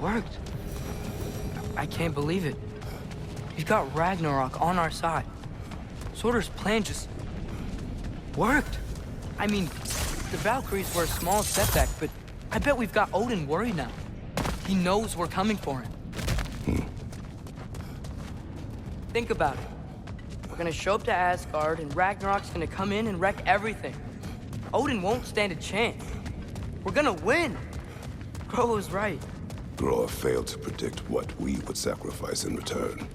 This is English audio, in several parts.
worked. I can't believe it. We've got Ragnarok on our side. Sorter's plan just worked. I mean, the Valkyries were a small setback, but I bet we've got Odin worried now. He knows we're coming for him. Think about it. We're gonna show up to Asgard, and Ragnarok's gonna come in and wreck everything. Odin won't stand a chance. We're gonna win. Groa was right. Groa failed to predict what we would sacrifice in return.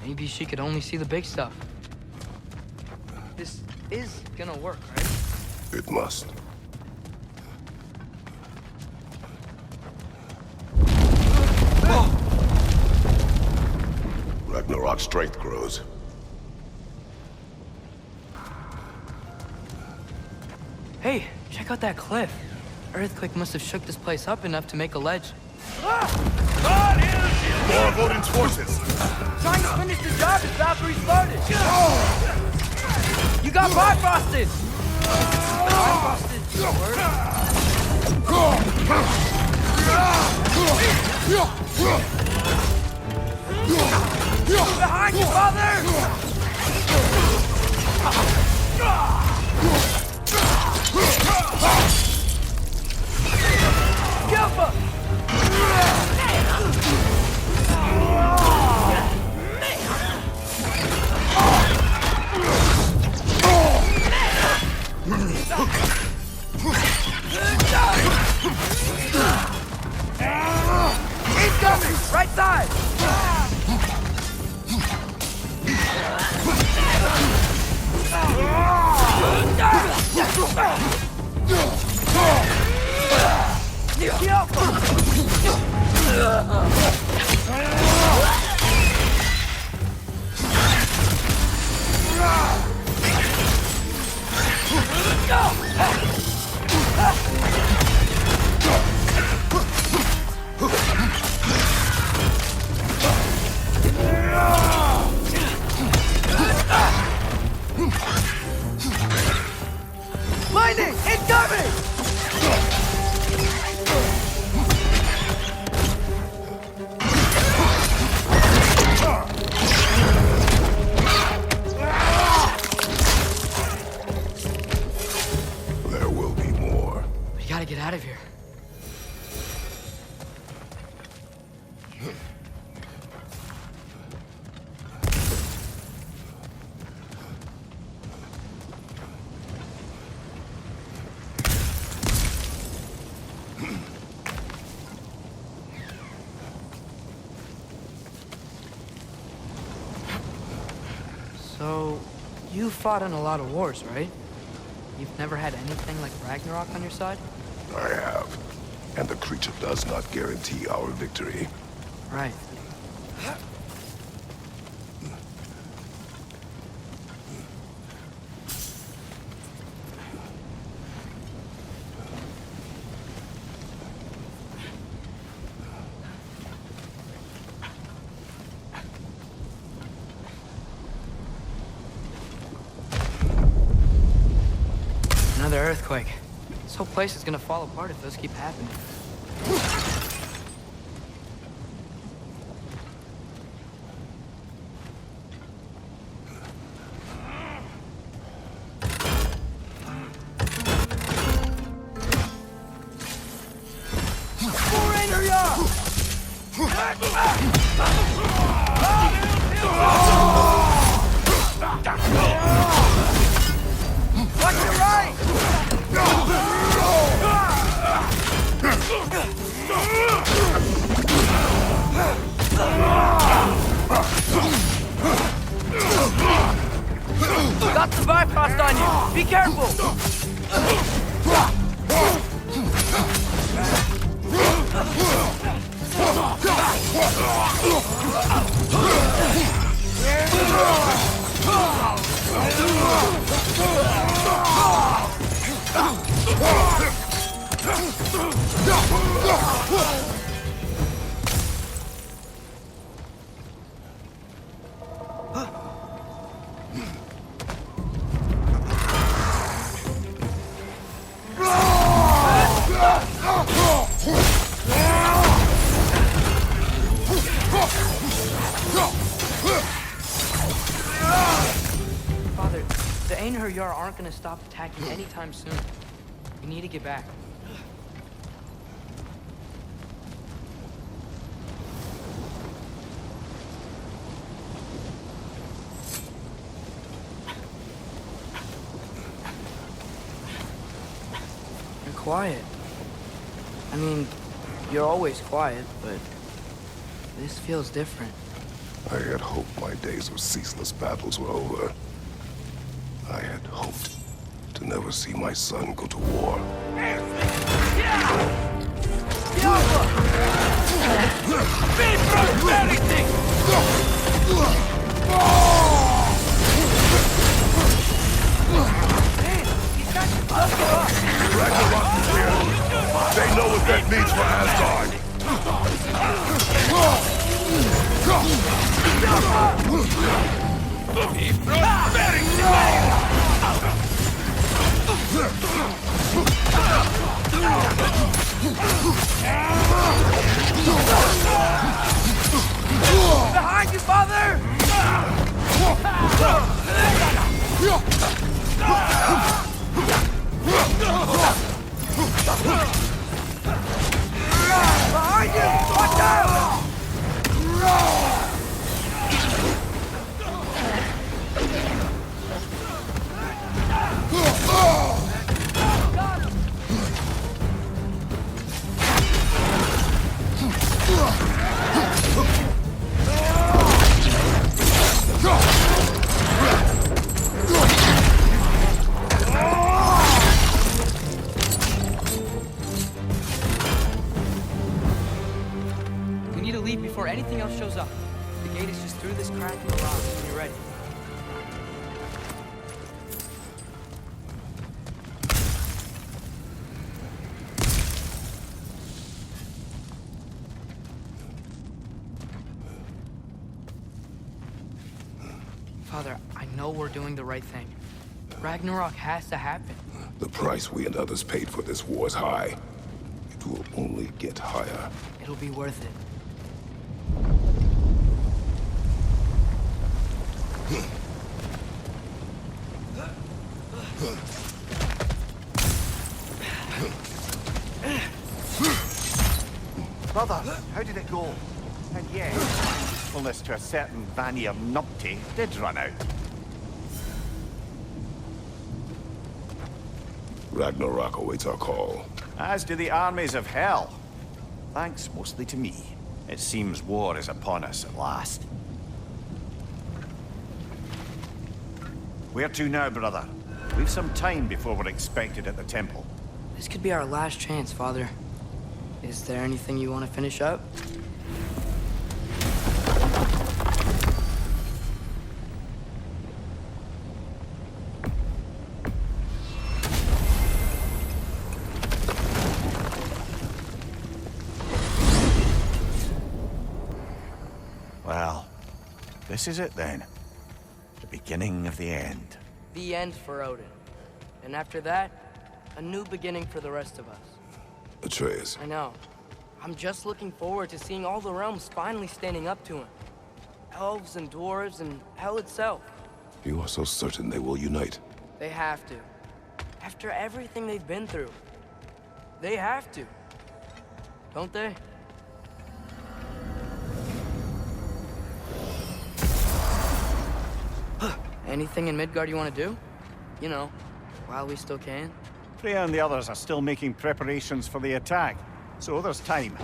Maybe she could only see the big stuff. This is gonna work, right? It must. Ragnarok's strength grows. Hey, check out that cliff. Earthquake must have shook this place up enough to make a ledge. More of Odin's forces! Trying to finish the job as Valkyrie started! You got bifrosted! Bifrosted word? Behind you, father! Gilfa! Incoming! Right side! Lightning! Incoming! There will be more. We gotta get out of here. So, you fought in a lot of wars, right? You've never had anything like Ragnarok on your side? I have. And the creature does not guarantee our victory. Right. Another earthquake. This whole place is gonna fall apart if those keep happening. Watch your right! Got the Bifrost on you! Be careful! we are aren't gonna stop attacking anytime soon. We need to get back. You're quiet. I mean, you're always quiet, but this feels different. I had hoped my days of ceaseless battles were over. I had hoped to never see my son go to war. Ragnarok is here. They know what that means for Asgard. Behind you, father! Behind you! Watch out! We need to leave before anything else shows up. The gate is just through this crack in the rock when you're ready. Father, I know we're doing the right thing. Ragnarok has to happen. The price we and others paid for this war is high. It will only get higher. It'll be worth it. Brother, how did it go? And yes, usefulness to a certain Vanir numpty did run out. Ragnarok awaits our call. As do the armies of hell. Thanks mostly to me. It seems war is upon us at last. Where to now, brother? We've some time before we're expected at the temple. This could be our last chance, Father. Is there anything you want to finish up? Well, this is it then. The beginning of the end. The end for Odin. And after that, a new beginning for the rest of us. Atreus, I know. I'm just looking forward to seeing all the realms finally standing up to him. Elves and dwarves and hell itself. you are so certain they will unite. They have to. After everything they've been through. They have to. Don't they? Anything in Midgard you want to do? You know, while we still can. Freya and the others are still making preparations for the attack, so there's time.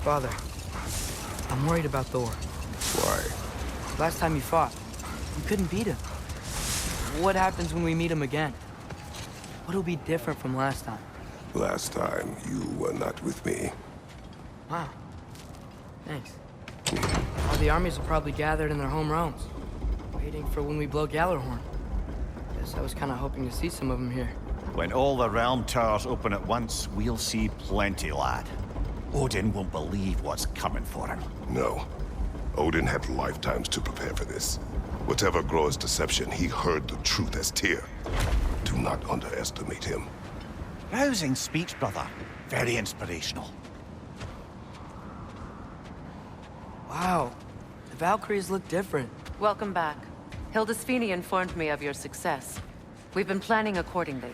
Father, I'm worried about Thor. Why? Last time you fought, you couldn't beat him. What happens when we meet him again? What'll be different from last time? Last time, you were not with me. Wow. Thanks. All the armies are probably gathered in their home realms, waiting for when we blow Gjallarhorn. Guess I was kind of hoping to see some of them here. When all the realm towers open at once, we'll see plenty, lad. Odin won't believe what's coming for him. No. Odin had lifetimes to prepare for this. Whatever Groa's deception, he heard the truth as Tyr. Do not underestimate him. Rousing speech, brother. Very inspirational. Wow, the Valkyries look different. Welcome back. Hildisfini informed me of your success. We've been planning accordingly.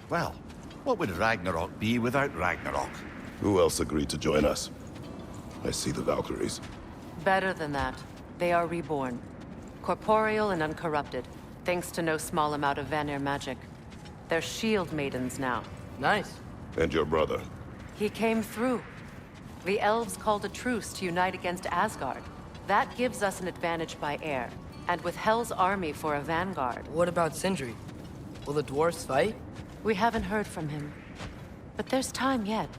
Well, what would Ragnarok be without Ragnarok? Who else agreed to join us? I see the Valkyries. Better than that. They are reborn. Corporeal and uncorrupted, thanks to no small amount of Vanir magic. They're shield maidens now. Nice. And your brother. He came through. The elves called a truce to unite against Asgard. That gives us an advantage by air, and with Hell's army for a vanguard. What about Sindri? Will the dwarves fight? We haven't heard from him. But there's time yet.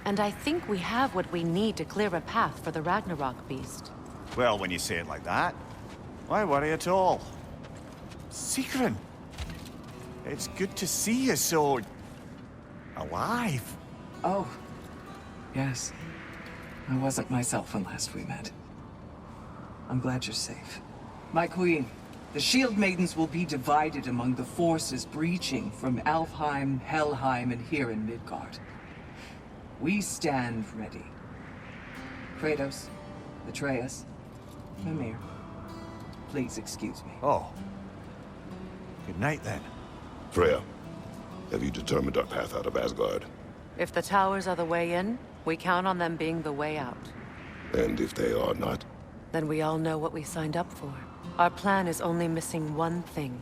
And I think we have what we need to clear a path for the Ragnarok beast. Well, when you say it like that, why worry at all? Sigrun! It's good to see you so... alive. Oh, yes. I wasn't myself when last we met. I'm glad you're safe. My queen, the Shield Maidens will be divided among the forces breaching from Alfheim, Helheim, and here in Midgard. We stand ready. Kratos, Atreus, Mimir, please excuse me. Oh. Good night, then. Freya, have you determined our path out of Asgard? If the towers are the way in, we count on them being the way out. And if they are not? Then we all know what we signed up for. Our plan is only missing one thing.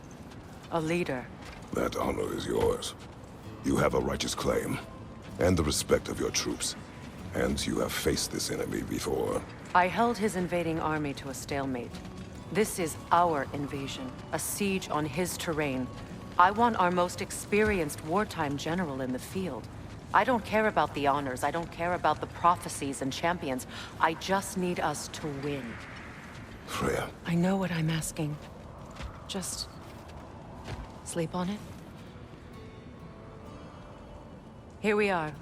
A leader. That honor is yours. You have a righteous claim, and the respect of your troops. And you have faced this enemy before. I held his invading army to a stalemate. This is our invasion, a siege on his terrain. I want our most experienced wartime general in the field. I don't care about the honors, I don't care about the prophecies and champions. I just need us to win. Freya. I know what I'm asking. Just... sleep on it? Here we are.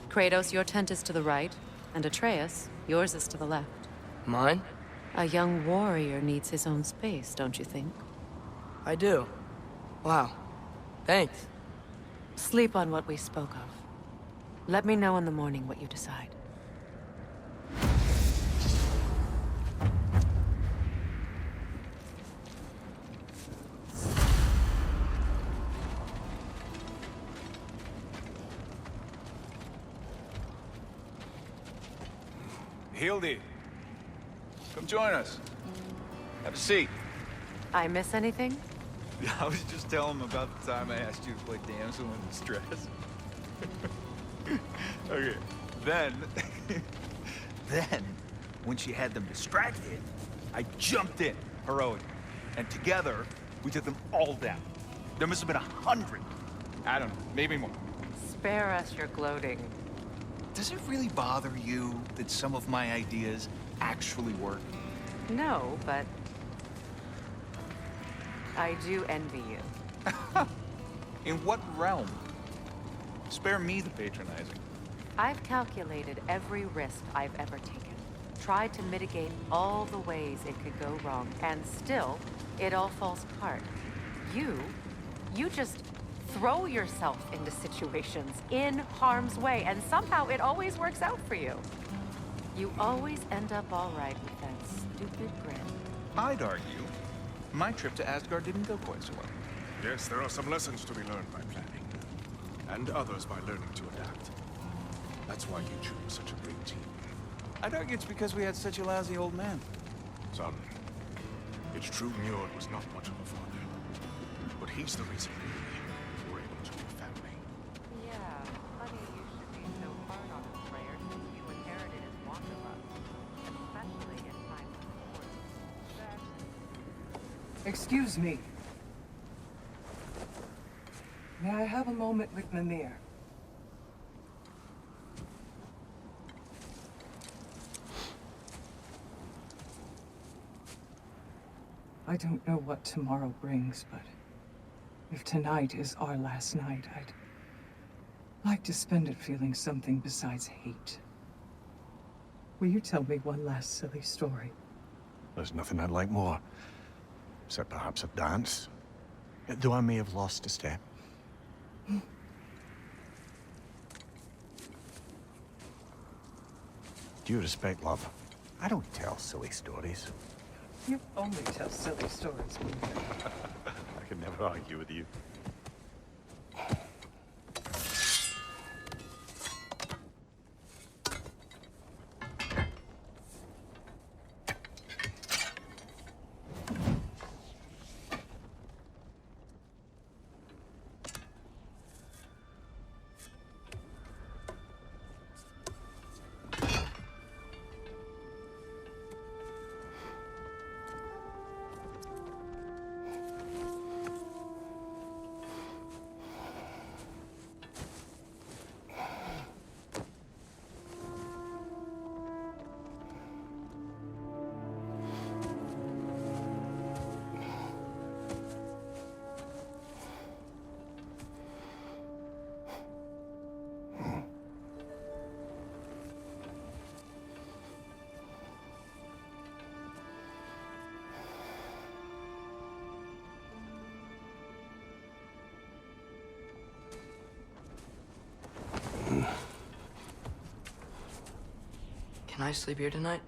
Kratos, your tent is to the right, and Atreus, yours is to the left. Mine? A young warrior needs his own space, don't you think? I do. Wow. Thanks. Sleep on what we spoke of. Let me know in the morning what you decide. Hildy, come join us. Have a seat. I miss anything? I was just telling him about the time I asked you to play damsel in distress. Okay, then when she had them distracted, I jumped in, heroic, and together, we took them all down. There must have been 100. I don't know, maybe more. Spare us your gloating. Does it really bother you that some of my ideas actually work? No, but... I do envy you. In what realm? Spare me the patronizing. I've calculated every risk I've ever taken. Tried to mitigate all the ways it could go wrong, and still, it all falls apart. You just throw yourself into situations in harm's way, and somehow it always works out for you. You always end up all right with that stupid grin. I'd argue my trip to Asgard didn't go quite so well. Yes, there are some lessons to be learned by planning, and others by learning to adapt. That's why you chose such a great team. I'd argue it's because we had such a lousy old man. Son, it's true Njord was not much of a father, but he's the reason we were able to be a family. Yeah, funny you should be so hard on his prayer since you inherited his wanderlust, especially in times of sports. Excuse me. May I have a moment with Mimir? I don't know what tomorrow brings, but if tonight is our last night, I'd like to spend it feeling something besides hate. will you tell me one last silly story? There's nothing I'd like more. Except perhaps a dance. Though I may have lost a step. Due respect, love, I don't tell silly stories. You only tell silly stories, Weaver. I can never argue with you. Can I sleep here tonight?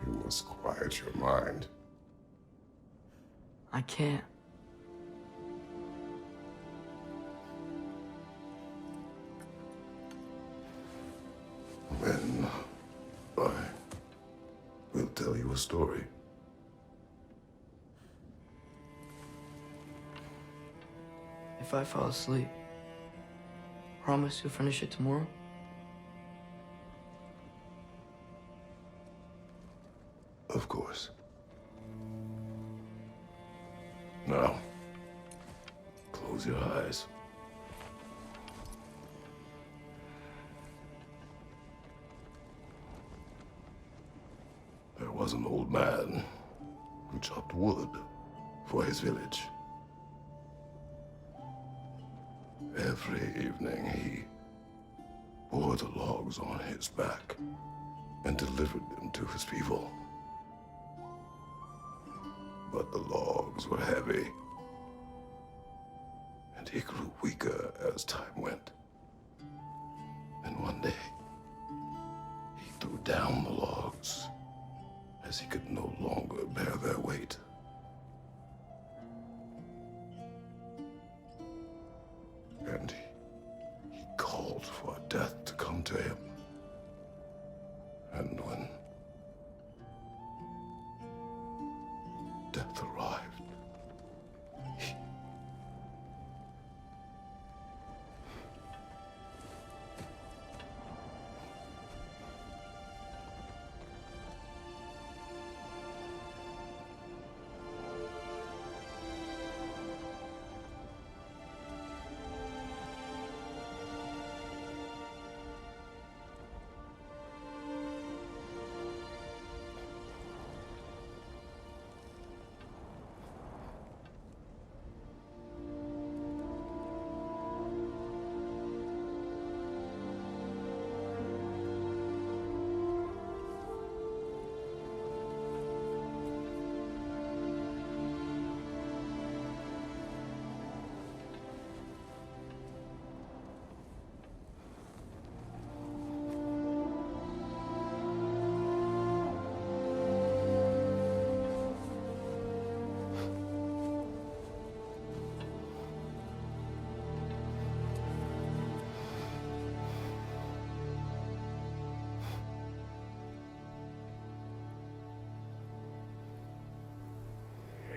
You must quiet your mind. I can't. Then I will tell you a story. If I fall asleep, promise you'll finish it tomorrow? Of course. Now, close your eyes. There was an old man who chopped wood for his village. Every evening he bore the logs on his back and delivered them to his people. But the logs were heavy, and he grew weaker as time went. And one day, he threw down the logs as he could no longer bear their weight. And he called for death to come to him. And when death arrived,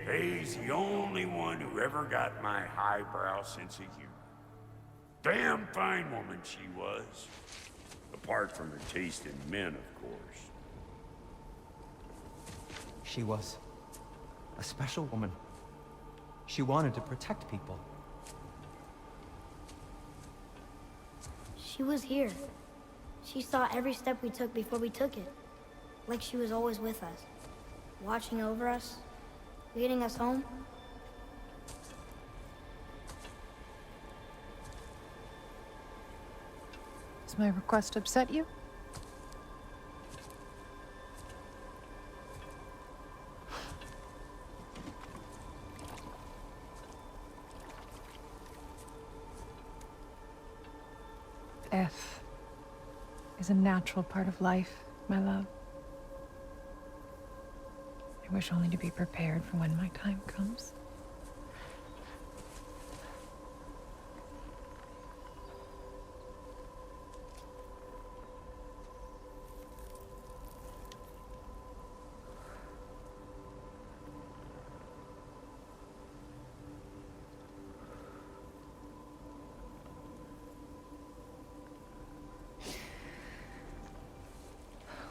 Faye's the only one who ever got my highbrow sense of humor. Damn fine woman she was. Apart from her taste in men, of course. She was a special woman. She wanted to protect people. She was here. She saw every step we took before we took it. Like she was always with us. Watching over us. Leading us home. Does my request upset you? Death is a natural part of life, my love. I wish only to be prepared for when my time comes.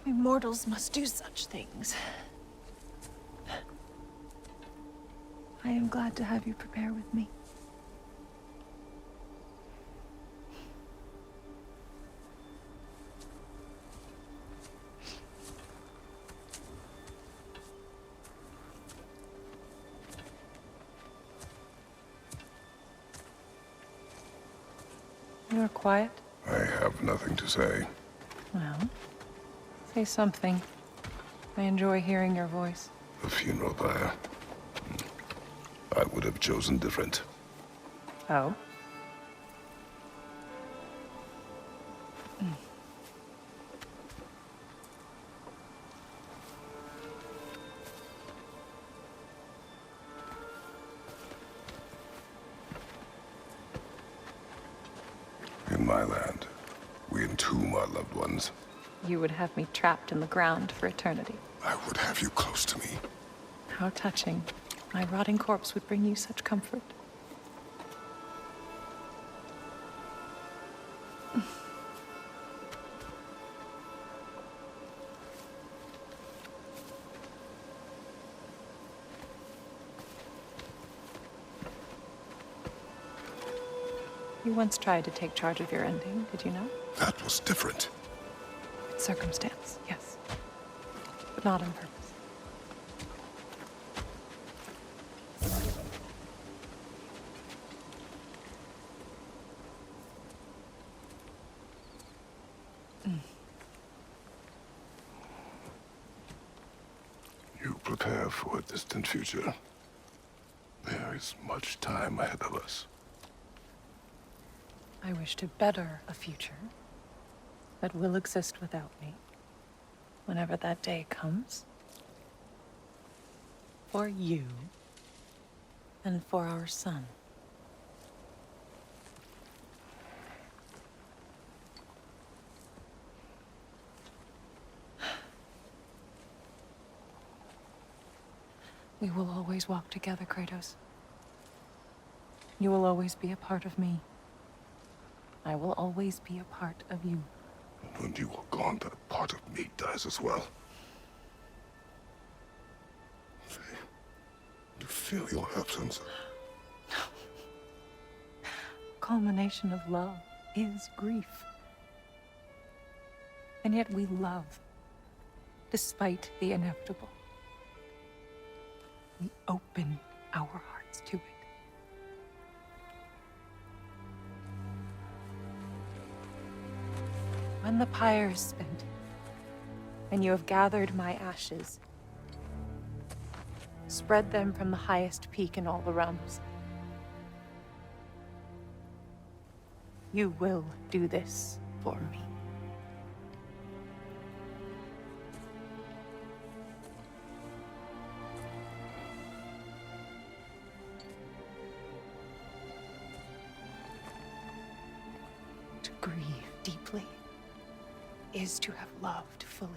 We mortals must do such things. I am glad to have you prepare with me. You're quiet. I have nothing to say. Well, say something. I enjoy hearing your voice. The funeral pyre. I would have chosen different. Oh? In my land, we entomb our loved ones. You would have me trapped in the ground for eternity. I would have you close to me. How touching. My rotting corpse would bring you such comfort. You once tried to take charge of your ending, did you know? That was different. Circumstance, yes. But not on purpose. You prepare for a distant future. There is much time ahead of us. I wish to better a future that will exist without me, whenever that day comes. For you, and for our son. We will always walk together, Kratos. You will always be a part of me. I will always be a part of you. And when you are gone, that part of me dies as well. Faye, you feel your absence. Culmination of love is grief. And yet we love, despite the inevitable. We open our hearts to it. When the pyre is spent, and you have gathered my ashes, spread them from the highest peak in all the realms. You will do this for me. To grieve deeply is to have loved fully.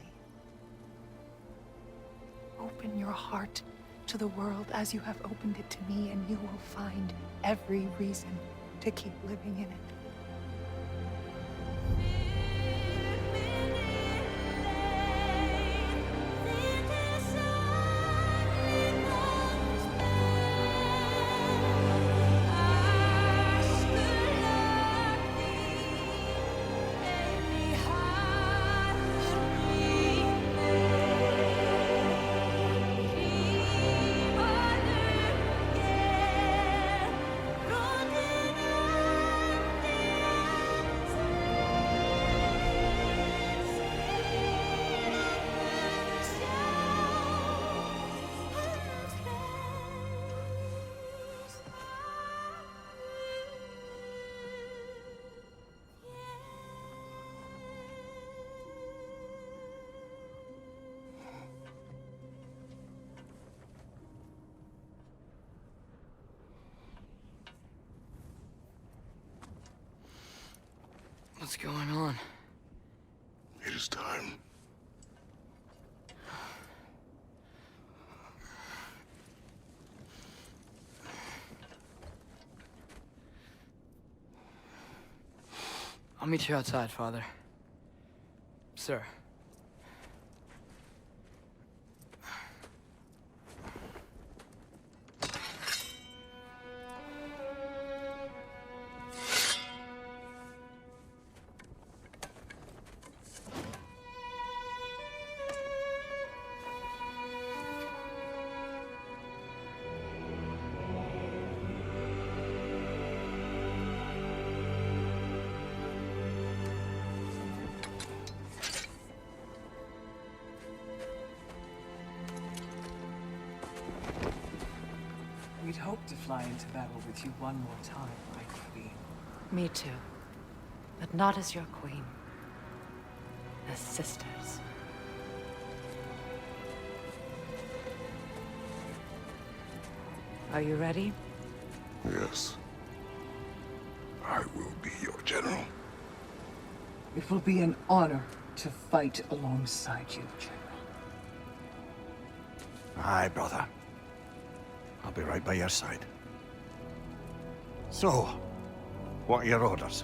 Open your heart to the world as you have opened it to me, and you will find every reason to keep living in it. What's going on? It is time. I'll meet you outside, Father. Sir. We'd hoped to fly into battle with you one more time, my queen. Me too. But not as your queen. As sisters. Are you ready? Yes. I will be your general. It will be an honor to fight alongside you, General. Aye, brother. I'll be right by your side. So, what are your orders?